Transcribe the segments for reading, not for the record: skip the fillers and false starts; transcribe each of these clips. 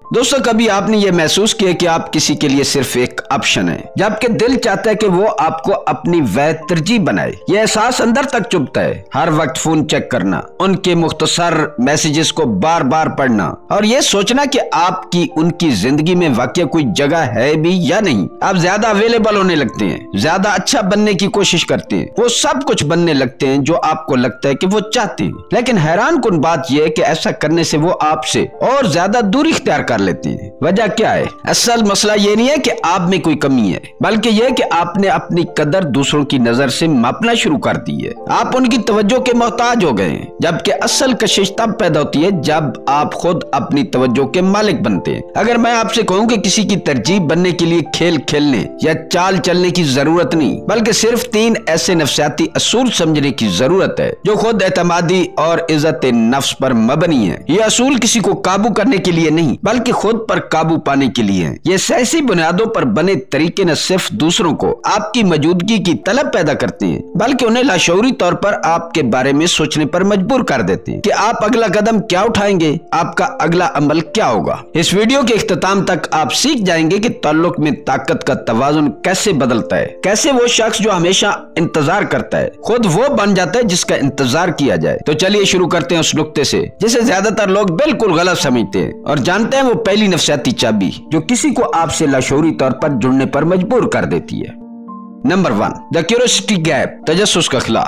दोस्तों, कभी आपने ये महसूस किया कि आप किसी के लिए सिर्फ एक ऑप्शन है, जब आपके दिल चाहता है कि वो आपको अपनी वैध तरजीह बनाए। ये एहसास अंदर तक चुभता है। हर वक्त फोन चेक करना, उनके मुख्तसर मैसेजेस को बार बार पढ़ना और ये सोचना कि आपकी उनकी जिंदगी में वाकई कोई जगह है भी या नहीं। आप ज्यादा अवेलेबल होने लगते हैं, ज्यादा अच्छा बनने की कोशिश करते हैं, वो सब कुछ बनने लगते हैं जो आपको लगता है कि वो चाहते हैं। लेकिन हैरान कुन बात यह है कि ऐसा करने से वो आपसे और ज्यादा दूरी इख्तियार कर लेती है। वजह क्या है? असल मसला ये नहीं है कि आप में कोई कमी है, बल्कि यह कि आपने अपनी कदर दूसरों की नजर से मापना शुरू कर दी है। आप उनकी तवज्जो के मोहताज हो गए हैं, जबकि असल कशिश तब पैदा होती है जब आप खुद अपनी तवज्जो के मालिक बनते हैं। अगर मैं आपसे कहूँ कि किसी की तरजीह बनने के लिए खेल खेलने या चाल चलने की जरूरत नहीं, बल्कि सिर्फ 3 ऐसे नफ्सियाती असूल समझने की जरूरत है जो खुद एतमादी और इज्जत नफ्स पर मबनी है। ये असूल किसी को काबू करने के लिए नहीं, बल्कि खुद पर काबू पाने के लिए है। ये सियासी बुनियादों पर बने तरीके न सिर्फ दूसरों को आपकी मौजूदगी की तलब पैदा करते हैं, बल्कि उन्हें लाशऊरी तौर पर आपके बारे में सोचने पर मजबूर कर देते हैं कि आप अगला कदम क्या उठाएंगे, आपका अगला अमल क्या होगा। इस वीडियो के इख्तिताम तक आप सीख जाएंगे कि ताल्लुक में ताकत का तवाजुन कैसे बदलता है, कैसे वो शख्स जो हमेशा इंतजार करता है खुद वो बन जाता है जिसका इंतजार किया जाए। तो चलिए शुरू करते हैं उस नुक्ते से जिसे ज्यादातर लोग बिल्कुल गलत समझते हैं और जानते हैं वो पहली नफ्सियाती चाबी जो किसी को आपसे लाशऊरी तौर पर जुड़ने पर मजबूर कर देती है। नंबर 1, द क्यूरियोसिटी गैप, तजस्सुस का खला।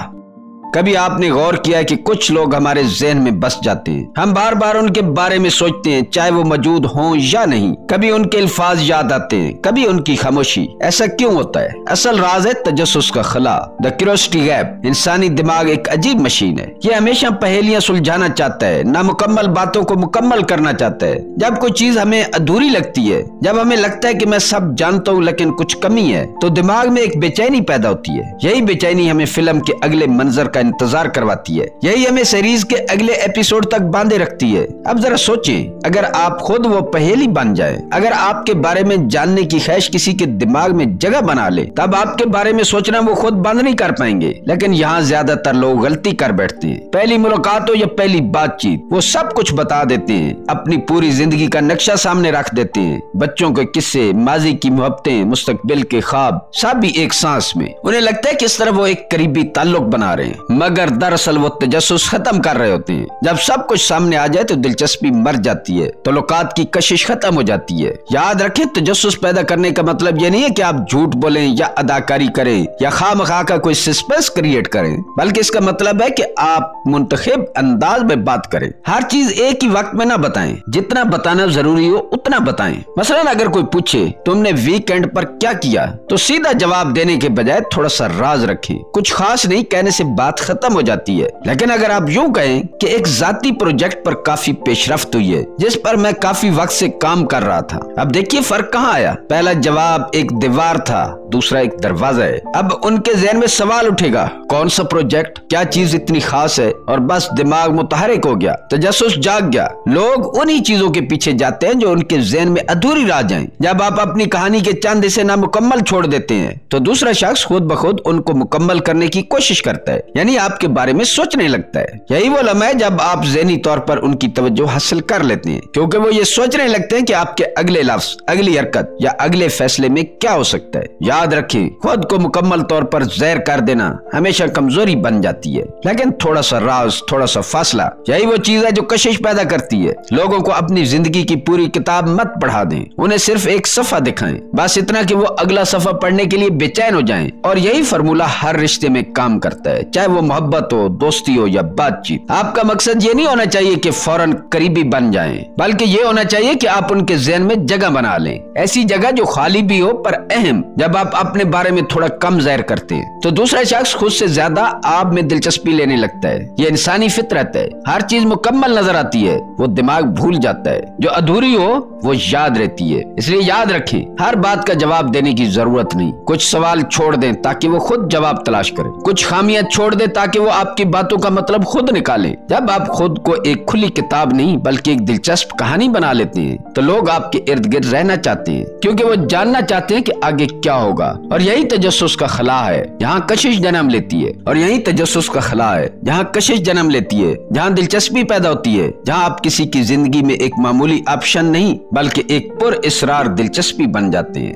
कभी आपने गौर किया है कि कुछ लोग हमारे ज़हन में बस जाते हैं, हम बार बार उनके बारे में सोचते हैं चाहे वो मौजूद हों या नहीं। कभी उनके अल्फाज याद आते हैं, कभी उनकी खामोशी। ऐसा क्यों होता है? असल राज है तजस्सुस का खला, द क्यूरियोसिटी गैप। इंसानी दिमाग एक अजीब मशीन है, ये हमेशा पहेलियां सुलझाना चाहता है, नामुकम्मल बातों को मुकम्मल करना चाहता है। जब कोई चीज हमें अधूरी लगती है, जब हमें लगता है कि मैं सब जानता हूँ लेकिन कुछ कमी है, तो दिमाग में एक बेचैनी पैदा होती है। यही बेचैनी हमें फिल्म के अगले मंजर का इंतजार करवाती है, यही हमें सीरीज के अगले एपिसोड तक बांधे रखती है। अब जरा सोचें, अगर आप खुद वो पहेली बन जाए, अगर आपके बारे में जानने की ख्वाहिश किसी के दिमाग में जगह बना ले, तब आपके बारे में सोचना वो खुद बंद नहीं कर पाएंगे। लेकिन यहाँ ज्यादातर लोग गलती कर बैठते हैं। पहली मुलाकात हो या पहली बातचीत, वो सब कुछ बता देते हैं, अपनी पूरी जिंदगी का नक्शा सामने रख देते हैं। बच्चों के किस्से, माजी की मोहब्बतें, मुस्तकबिल के ख्वाब, सब भी एक सांस में। उन्हें लगता है कि इस तरह वो एक करीबी ताल्लुक बना रहे हैं, मगर दरअसल वो तजस्सुस खत्म कर रहे होते हैं। जब सब कुछ सामने आ जाए तो दिलचस्पी मर जाती है, तल्लुकात की कशिश खत्म हो जाती है। याद रखें, तजस्सुस पैदा करने का मतलब ये नहीं है कि आप झूठ बोलें या अदाकारी करें या खामखा का कोई सस्पेंस क्रिएट करें, बल्कि इसका मतलब है कि आप मुंतखब अंदाज में बात करें। हर चीज एक ही वक्त में ना बताएं, जितना बताना जरूरी हो उतना बताएं। मसलन अगर कोई पूछे तुमने वीकेंड पर क्या किया, तो सीधा जवाब देने के बजाय थोड़ा सा राज रखें। कुछ खास नहीं कहने से बात खत्म हो जाती है। लेकिन अगर आप यूं कहें कि एक जाती प्रोजेक्ट पर काफी पेशरफ्त हुई है जिस पर मैं काफी वक्त से काम कर रहा था, अब देखिए फर्क कहाँ आया। पहला जवाब एक दीवार था, दूसरा एक दरवाजा है। अब उनके ज़हन में सवाल उठेगा, कौन सा प्रोजेक्ट, क्या चीज इतनी खास है, और बस दिमाग मुतहरिक हो गया, तजस्सुस जाग गया। लोग उन्हीं चीजों के पीछे जाते हैं जो उनके ज़हन में अधूरी रह जाएं। जब आप अपनी कहानी के चंद हिस्से नामुकम्मल छोड़ देते हैं, तो दूसरा शख्स खुद ब खुद उनको मुकम्मल करने की कोशिश करता है, यानी आपके बारे में सोचने लगता है। यही वो लम्हा है जब आप ज़हनी तौर पर उनकी तवज्जो हासिल कर लेते हैं, क्योंकि वो ये सोचने लगते हैं कि आपके अगले लफ्ज, अगली हरकत या अगले फैसले में क्या हो सकता है। याद रखें, खुद को मुकम्मल तौर पर ज़हर कर देना हमेशा कमजोरी बन जाती है, लेकिन थोड़ा सा राज, थोड़ा सा फासला, यही वो चीज है जो कशिश पैदा करती है। लोगों को अपनी जिंदगी की पूरी किताब मत पढ़ा दें, उन्हें सिर्फ एक सफा दिखाएं, बस इतना कि वो अगला सफा पढ़ने के लिए बेचैन हो जाएं। और यही फॉर्मूला हर रिश्ते में काम करता है, चाहे वो मोहब्बत हो, दोस्ती हो या बातचीत। आपका मकसद ये नहीं होना चाहिए कि फौरन करीबी बन जाएं, बल्कि ये होना चाहिए कि आप उनके ज़हन में जगह बना लें, ऐसी जगह जो खाली भी हो पर अहम। जब आप अपने बारे में थोड़ा कम ज़ाहिर करते हैं, तो दूसरा शख्स खुद से ज्यादा आप में दिलचस्पी लेने लगता है। ये इंसानी फितरत है। हर चीज मुकम्मल नजर आती है, वो दिमाग भूल जाता है, जो अधूरी हो वो याद रहती है। इसलिए याद रखें, हर बात का जवाब देने की जरूरत नहीं। कुछ सवाल छोड़ दें ताकि वो खुद जवाब तलाश करे, कुछ खामियां छोड़ दें दें ताकि वो आपकी बातों का मतलब खुद निकालें। जब आप खुद को एक खुली किताब नहीं बल्कि एक दिलचस्प कहानी बना लेते हैं तो लोग आपके इर्द गिर्द रहना चाहते हैं, क्योंकि वो जानना चाहते हैं कि आगे क्या होगा। और यही तजस्सुस का खला है जहाँ कशिश जन्म लेती है, और यही तजस्सुस का खला है जहाँ कशिश जन्म लेती है, जहाँ दिलचस्पी पैदा होती है, जहाँ आप किसी की जिंदगी में एक मामूली ऑप्शन नहीं बल्कि एक पुरइसरार दिलचस्पी बन जाते हैं।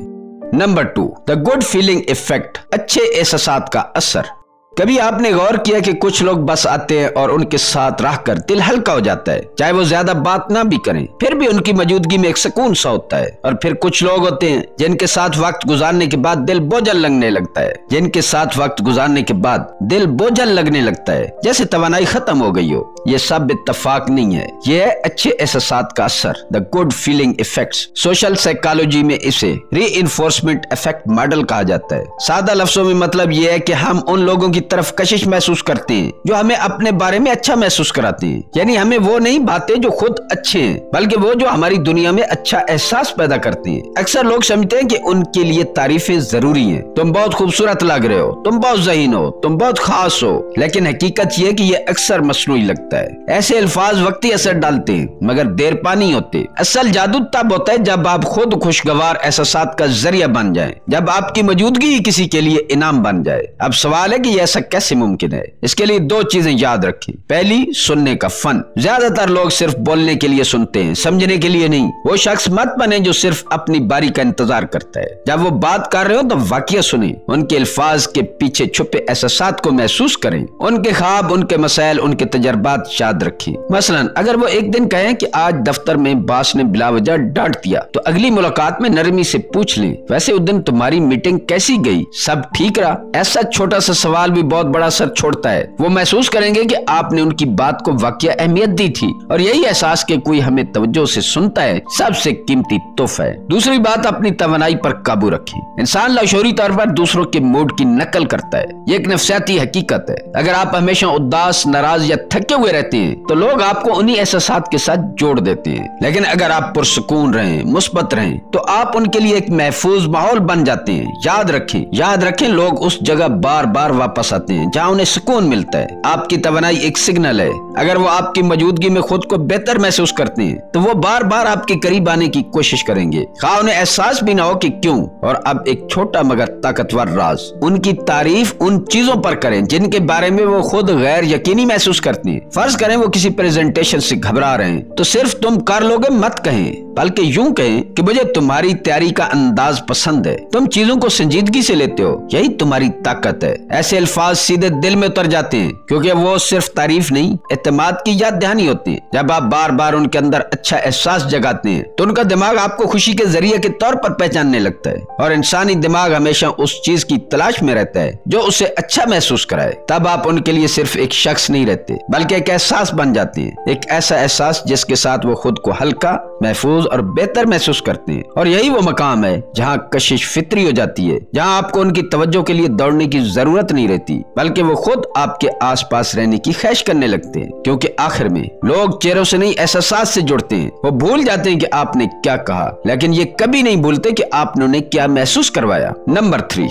Number 2, the good feeling effect, अच्छे एहसासात का असर। कभी आपने गौर किया कि कुछ लोग बस आते हैं और उनके साथ रहकर दिल हल्का हो जाता है, चाहे वो ज्यादा बात ना भी करें, फिर भी उनकी मौजूदगी में एक सुकून सा होता है। और फिर कुछ लोग होते हैं जिनके साथ वक्त गुजारने के बाद दिल बोझल लगने लगता है, जिनके साथ वक्त गुजारने के बाद दिल बोझल लगने लगता है, जैसे तवानाई खत्म हो गई हो। ये सब इत्तेफाक नहीं है, ये है अच्छे एहसासात का असर, the good feeling effects. Social psychology में इसे रीइंफोर्समेंट इफेक्ट मॉडल कहा जाता है। सादा लफ्जों में मतलब ये है कि हम उन लोगों की तरफ कशिश महसूस करते हैं जो हमें अपने बारे में अच्छा महसूस कराते हैं। यानी हमें वो नहीं बातें जो खुद अच्छे हैं, बल्कि वो जो हमारी दुनिया में अच्छा एहसास पैदा करते हैं। अक्सर लोग समझते हैं कि उनके लिए तारीफें जरूरी हैं। तुम बहुत खूबसूरत लग रहे हो, तुम बहुत ज़हीन हो, तुम बहुत खास हो, लेकिन हकीकत ये है कि ये अक्सर मसनूई लगता है। ऐसे अल्फाज वक्ती असर डालते हैं मगर देर पा नहीं होते। असल जादू तब होता है जब आप खुद खुशगवार एहसासात का जरिया बन जाएं, जब आपकी मौजूदगी ही किसी के लिए इनाम बन जाए। अब सवाल है कि ऐसा कैसे मुमकिन है? इसके लिए 2 चीजें याद रखें। पहली, सुनने का फन। ज्यादातर लोग सिर्फ बोलने के लिए सुनते हैं, समझने के लिए नहीं। वो शख्स मत बने जो सिर्फ अपनी बारी का इंतजार करता है। जब वो बात कर रहे हो तो वाकया सुने, उनके अल्फाज के पीछे छुपे एहसासात को महसूस करें, उनके ख्वाब, उनके मसाइल, उनके तजर्बात याद रखें। मसलन अगर वो एक दिन कहें कि आज दफ्तर में बॉस ने बिलावजह डांट दिया, तो अगली मुलाकात में नरमी से पूछ लें, वैसे उस दिन तुम्हारी मीटिंग कैसी गई, सब ठीक रहा? ऐसा छोटा सा सवाल भी बहुत बड़ा असर छोड़ता है। वो महसूस करेंगे कि आपने उनकी बात को वाकया अहमियत दी थी, और यही एहसास कि कोई हमें तवज्जो से सुनता है सबसे कीमती तोहफा है। दूसरी बात, अपनी तवानाई पर काबू रखें। इंसान लाशऊरी तौर पर दूसरों के मूड की नकल करता है, ये एक नफसियाती हकीकत है। अगर आप हमेशा उदास, नाराज या थके हुए रहते हैं तो लोग आपको उन्हीं एहसासात के साथ जोड़ देते हैं। लेकिन अगर आप पुरसुकून रहें, मुस्बत रहें, तो आप उनके लिए एक महफूज माहौल बन जाते हैं। याद रखें, लोग उस जगह बार बार वापस आते हैं जहाँ उन्हें सुकून मिलता है। आपकी तवानाई एक सिग्नल है। अगर वो आपकी मौजूदगी में खुद को बेहतर महसूस करते हैं तो वो बार बार आपके करीब आने की कोशिश करेंगे, खा उन्हें एहसास भी ना हो कि क्यों। और अब एक छोटा मगर ताकतवर राज, उनकी तारीफ उन चीजों पर करें जिनके बारे में वो खुद गैर यकीनी महसूस करते हैं। फर्ज करें वो किसी प्रेजेंटेशन से घबरा रहे हैं, तो सिर्फ तुम कर लोगे मत कहें, बल्कि यूं कहें कि मुझे तुम्हारी तैयारी का अंदाज पसंद है, तुम चीजों को संजीदगी से लेते हो, यही तुम्हारी ताकत है। ऐसे अल्फाज सीधे दिल में उतर जाते हैं, क्योंकि वो सिर्फ तारीफ नहीं, एतमाद की याद दहानी होती है। जब आप बार बार उनके अंदर अच्छा एहसास जगाते हैं तो उनका दिमाग आपको खुशी के जरिए के तौर पर पहचानने लगता है। और इंसानी दिमाग हमेशा उस चीज की तलाश में रहता है जो उसे अच्छा महसूस कराए। तब आप उनके लिए सिर्फ एक शख्स नहीं रहते, बल्कि एक एहसास बन जाते हैं, एक ऐसा एहसास जिसके साथ वो खुद को हल्का, महफूज और बेहतर महसूस करते हैं। और यही वो मकाम है जहाँ कशिश फितरी हो जाती है, जहाँ आपको उनकी तवज्जो के लिए दौड़ने की जरूरत नहीं रहती, बल्कि वो खुद आपके आसपास रहने की ख्वाहिश करने लगते हैं। क्योंकि आखिर में लोग चेहरों से नहीं, एहसास से जुड़ते हैं। वो भूल जाते हैं कि आपने क्या कहा, लेकिन ये कभी नहीं भूलते कि आपने उन्हें क्या महसूस करवाया। नंबर 3,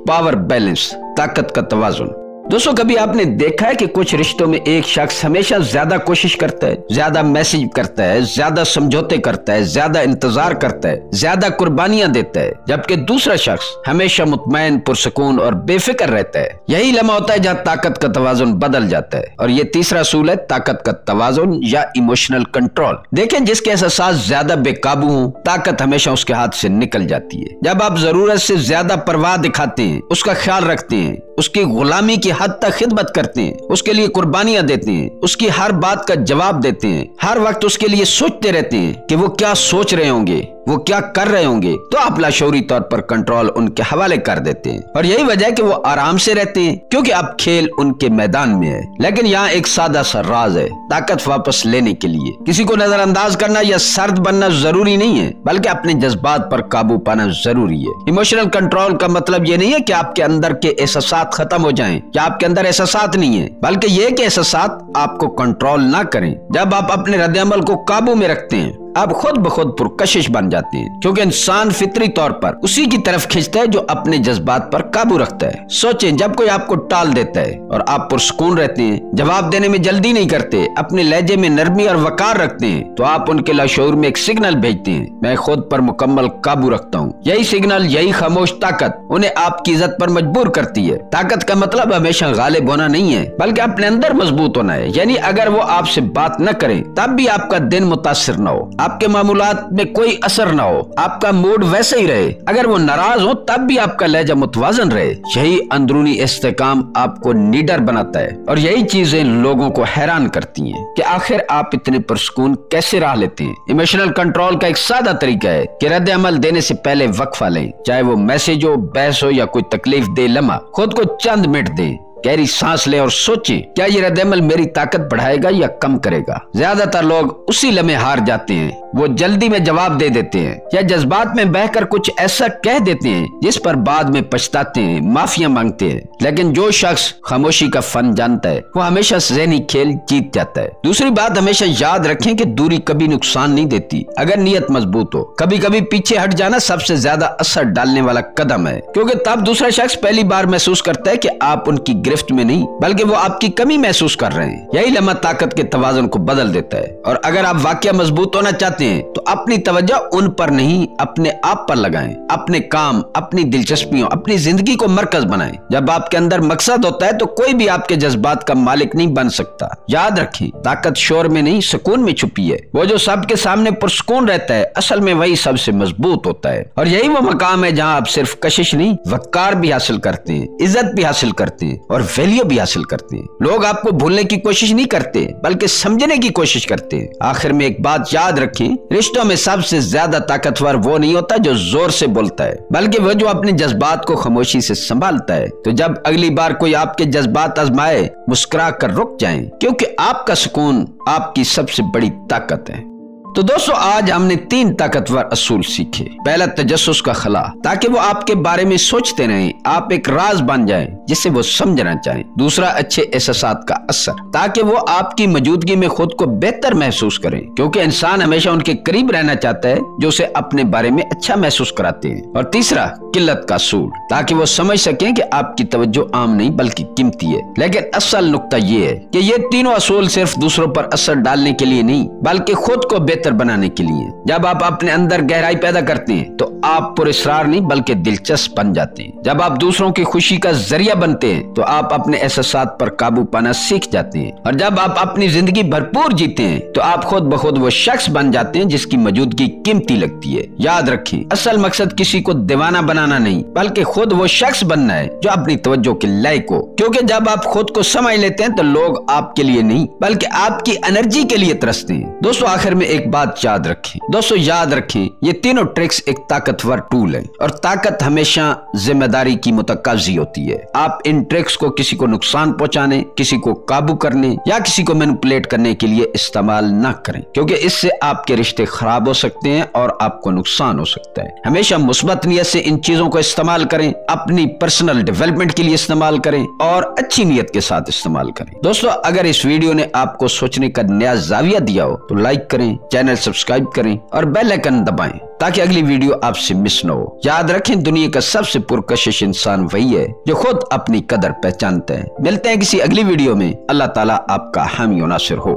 पावर बैलेंस, ताकत का तवाजुन। दोस्तों, कभी आपने देखा है कि कुछ रिश्तों में एक शख्स हमेशा ज्यादा कोशिश करता है, ज्यादा मैसेज करता है, ज्यादा समझौते करता है, ज्यादा इंतजार करता है, ज्यादा कुर्बानियां देता है, जबकि दूसरा शख्स हमेशा मुतमैन, पुरसुकून और बेफिक्र रहता है। यही लम्हा होता है जहाँ ताकत का तवाजुन बदल जाता है। और ये तीसरा असूल है ताकत का तवाजुन या इमोशनल कंट्रोल। देखें, जिसके एहसास ज्यादा बेकाबू हो, ताकत हमेशा उसके हाथ से निकल जाती है। जब आप जरूरत से ज्यादा परवाह दिखाते हैं, उसका ख्याल रखते हैं, उसकी गुलामी की हद तक खिदमत करते हैं, उसके लिए कुर्बानियां देते हैं, उसकी हर बात का जवाब देते हैं, हर वक्त उसके लिए सोचते रहते हैं कि वो क्या सोच रहे होंगे, वो क्या कर रहे होंगे, तो आप लाशऊरी तौर पर कंट्रोल उनके हवाले कर देते हैं। और यही वजह है कि वो आराम से रहते हैं, क्योंकि अब खेल उनके मैदान में है। लेकिन यहाँ एक सादा सा राज है, ताकत वापस लेने के लिए किसी को नजरअंदाज करना या सर्द बनना जरूरी नहीं है, बल्कि अपने जज्बात पर काबू पाना जरूरी है। इमोशनल कंट्रोल का मतलब ये नहीं है कि आपके अंदर के एहसास खत्म हो जाएं, या आपके अंदर एहसास नहीं है, बल्कि ये कि एहसास आपको कंट्रोल ना करें। जब आप अपने रद्द-ए-अमल को काबू में रखते हैं, आप खुद ब खुद पुरकशिश बन जाते हैं, क्योंकि इंसान फितरी तौर पर उसी की तरफ खींचता है जो अपने जज्बात पर काबू रखता है। सोचें, जब कोई आपको टाल देता है और आप पुरसुकून रहते हैं, जवाब देने में जल्दी नहीं करते, अपने लहजे में नरमी और वकार रखते हैं, तो आप उनके लाशऊर में एक सिग्नल भेजते हैं, मैं खुद पर मुकम्मल काबू रखता हूँ। यही सिग्नल, यही खामोश ताकत उन्हें आपकी इज्जत पर मजबूर करती है। ताकत का मतलब हमेशा गालिब होना नहीं है, बल्कि अपने अंदर मजबूत होना है। यानी अगर वो आपसे बात न करें तब भी आपका दिन मुतासिर न हो, आपके मामूलात में कोई असर न हो, आपका मूड वैसे ही रहे। अगर वो नाराज हो तब भी आपका लहजा मुतवाजन रहे। यही अंदरूनी इस्तेकाम आपको नीडर बनाता है, और यही चीजें लोगों को हैरान करती हैं कि आखिर आप इतने पुरसुकून कैसे रह लेते हैं। इमोशनल कंट्रोल का एक सादा तरीका है कि रद्द अमल देने से पहले वक्फा लें, चाहे वो मैसेज हो, बहस हो या कोई तकलीफ दे लम्हा। खुद को चंद मिनट दें, गहरी सांस लें और सोचें, क्या ये रद्द-ए-अमल मेरी ताकत बढ़ाएगा या कम करेगा। ज्यादातर लोग उसी लम्हे हार जाते हैं, वो जल्दी में जवाब दे देते हैं या जज्बात में बहकर कुछ ऐसा कह देते हैं जिस पर बाद में पछताते हैं, माफिया मांगते हैं। लेकिन जो शख्स खामोशी का फन जानता है वो हमेशा ज़हनी खेल जीत जाता है। दूसरी बात, हमेशा याद रखें कि दूरी कभी नुकसान नहीं देती अगर नीयत मजबूत हो। कभी कभी पीछे हट जाना सबसे ज्यादा असर डालने वाला कदम है, क्योंकि तब दूसरा शख्स पहली बार महसूस करता है कि आप उनकी गिरफ्त में नहीं बल्कि वो आपकी कमी महसूस कर रहे हैं। यही लम्हा ताकत के तवाज़ुन को बदल देता है। और अगर आप वाकया मजबूत होना चाहते हैं तो अपनी तवज्जो उन पर नहीं, अपने आप पर लगाएं। अपने काम, अपनी दिलचस्पियों, अपनी जिंदगी को मरकज बनाएं। जब आपके अंदर मकसद होता है तो कोई भी आपके जज्बात का मालिक नहीं बन सकता। याद रखें, ताकत शोर में नहीं सुकून में छुपी है। वो जो सबके सामने पुरसुकून रहता है असल में वही सबसे मजबूत होता है। और यही वो मकाम है जहाँ आप सिर्फ कशिश नहीं, वकार भी हासिल करते हैं, इज्जत भी हासिल करते हैं और वैल्यू भी हासिल करते हैं। लोग आपको भूलने की कोशिश नहीं करते बल्कि समझने की कोशिश करते हैं। आखिर में एक बात याद रखें, रिश्तों में सबसे ज्यादा ताकतवर वो नहीं होता जो जोर से बोलता है, बल्कि वो जो अपने जज्बात को खामोशी से संभालता है। तो जब अगली बार कोई आपके जज्बात आजमाए, मुस्कुरा कर रुक जाएं, क्योंकि आपका सुकून आपकी सबसे बड़ी ताकत है। तो दोस्तों, आज हमने 3 ताकतवर असूल सीखे। पहला, तजस्सुस का खला, ताकि वो आपके बारे में सोचते रहें, आप एक राज बन जाएं जिसे वो समझना चाहें। दूसरा, अच्छे एहसासात का असर, ताकि वो आपकी मौजूदगी में खुद को बेहतर महसूस करें, क्योंकि इंसान हमेशा उनके करीब रहना चाहता है जो उसे अपने बारे में अच्छा महसूस कराते हैं। और तीसरा, किल्लत का असूल, ताकि वो समझ सकें कि आपकी तवज्जो आम नहीं बल्कि कीमती है। लेकिन असल नुक्ता ये है कि ये तीनों असूल सिर्फ दूसरों पर असर डालने के लिए नहीं बल्कि खुद को बेहतर बनाने के लिए। जब आप अपने अंदर गहराई पैदा करते हैं तो आप पुरस्कार नहीं बल्कि दिलचस्प बन जाते हैं। जब आप दूसरों की खुशी का जरिया बनते हैं तो आप अपने एहसासात पर काबू पाना सीख जाते हैं। और जब आप अपनी जिंदगी भरपूर जीते हैं तो आप खुद ब खुद वो शख्स बन जाते हैं जिसकी मौजूदगी कीमती लगती है। याद रखें, असल मकसद किसी को दीवाना बनाना नहीं बल्कि खुद वो शख्स बनना है जो अपनी तवज्जो के लायक हो, क्योंकि जब आप खुद को समझ लेते हैं तो लोग आपके लिए नहीं बल्कि आपकी एनर्जी के लिए तरसते हैं। दोस्तों, आखिर में एक बात याद रखें, ये तीनों ट्रिक्स एक ताकतवर टूल है और ताकत हमेशा जिम्मेदारी की मुतकाजी होती है। आप इन ट्रिक्स को किसी को नुकसान पहुंचाने, किसी को काबू करने या किसी को मैनिपुलेट करने के लिए इस्तेमाल न करें, क्योंकि इससे आपके रिश्ते खराब हो सकते हैं और आपको नुकसान हो सकता है। हमेशा मुस्बत नियत से इन चीजों को इस्तेमाल करें, अपनी पर्सनल डेवलपमेंट के लिए इस्तेमाल करें और अच्छी नीयत के साथ इस्तेमाल करें। दोस्तों, अगर इस वीडियो ने आपको सोचने का नया जाविया दिया हो तो लाइक करें, चैनल सब्सक्राइब करें और बेल आइकन दबाएं ताकि अगली वीडियो आपसे मिस न हो। याद रखें, दुनिया का सबसे पुरकशिश इंसान वही है जो खुद अपनी कदर पहचानता है। मिलते हैं किसी अगली वीडियो में। अल्लाह ताला आपका हामी और नासिर हो।